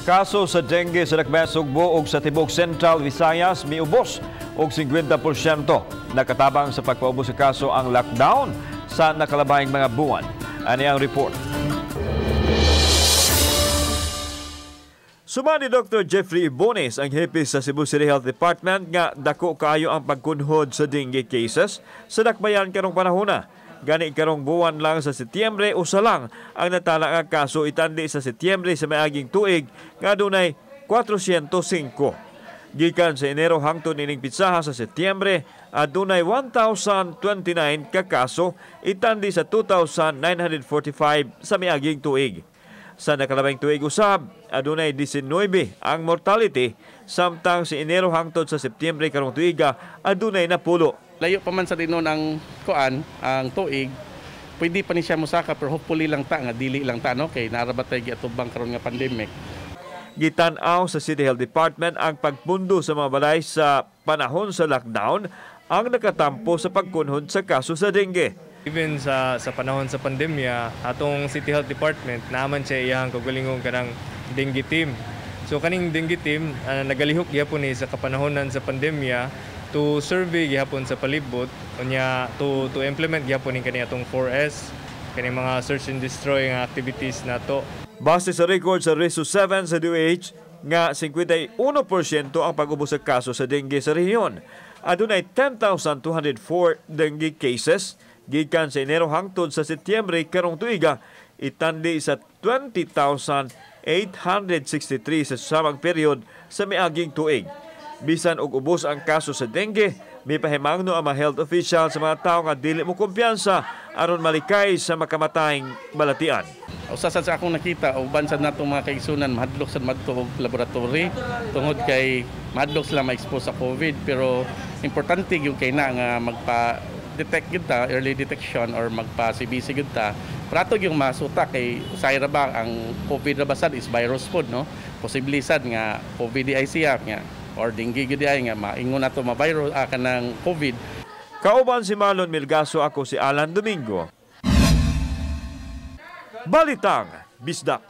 Kaso sa dengue sa Dakbayan Sugbo ug sa Tibok Central Visayas miubos og 50%. Nakatabang sa pagpaubos sa kaso ang lockdown sa nakalabayng mga buwan. Ani ang report. Sumani Dr. Jeffrey Ibones, ang hepe sa Cebu City Health Department, nga dako kaayo ang pagkunhod sa dengue cases sa Dakbayan karong panahona. Gani karong buwan lang sa Setyembre, usa lang ang natala nga kaso itandi sa Setyembre sa maaging tuig nga dunay 405. Gikan sa Enero hangtod ining pitsaha sa Setyembre, adunay 1,029 ka kaso itandi sa 2,945 sa miaging tuig. Sa nakalabing tuig usab, adunay 19 ang mortality, samtang si Enero hangtod sa Setyembre karong tuiga adunay 10. Layo pa man sa tinon ang ang tuig, pwede pa ni siya musaka pero hopefully lang ta nga dili lang ta no kay narabatay giatubang karon nga pandemic. Gitan-aw sa City Health Department ang pagpundo sa mga balay sa panahon sa lockdown ang nakatampo sa pagkunhod sa kaso sa dengue. Even sa panahon sa pandemya, atong City Health Department naman siya iyang kagalingon kanang dengue team. So kaning dengue team nagalihok gyapon ni sa kapanahonan sa pandemya to survey gihapon sa palibot unya to implement gihapon kani atong 4S kani mga search and destroy nga activities nato. Base sa record sa Reso 7 sa DOH nga 51% ang pag-ubos sa kaso sa dengue sa rehiyon. Adunay 10,204 dengue cases gikan sa Enero hangtod sa Setyembre karong tuiga itandi sa 20,863 sa samang period sa miaging tuig. Bisan og ubos ang kaso sa dengue, may pahimangno ang mga health official sa mga tao nga dili mo kumpiyansa aron malikay sa makamatayng balatian. Usa sa akong nakita uban sa natong mga kaigsunan mahadlok sa madto og laboratory tungod kay mahadlok sila ma-expose sa COVID, pero importante gyud kay na nga magpa-detect gyud ta, early detection or magpa-CBC gyud ta. Prato yung masuta kay usay ra ba ang COVID ra basad is virus pod no. Posible sad nga COVID ay siya nga or dengue gyud ay nga maingon nato ma-virus kanang COVID. Kauban si Marlon Milgaso, ako si Alan Domingo. Balitang Bisdak.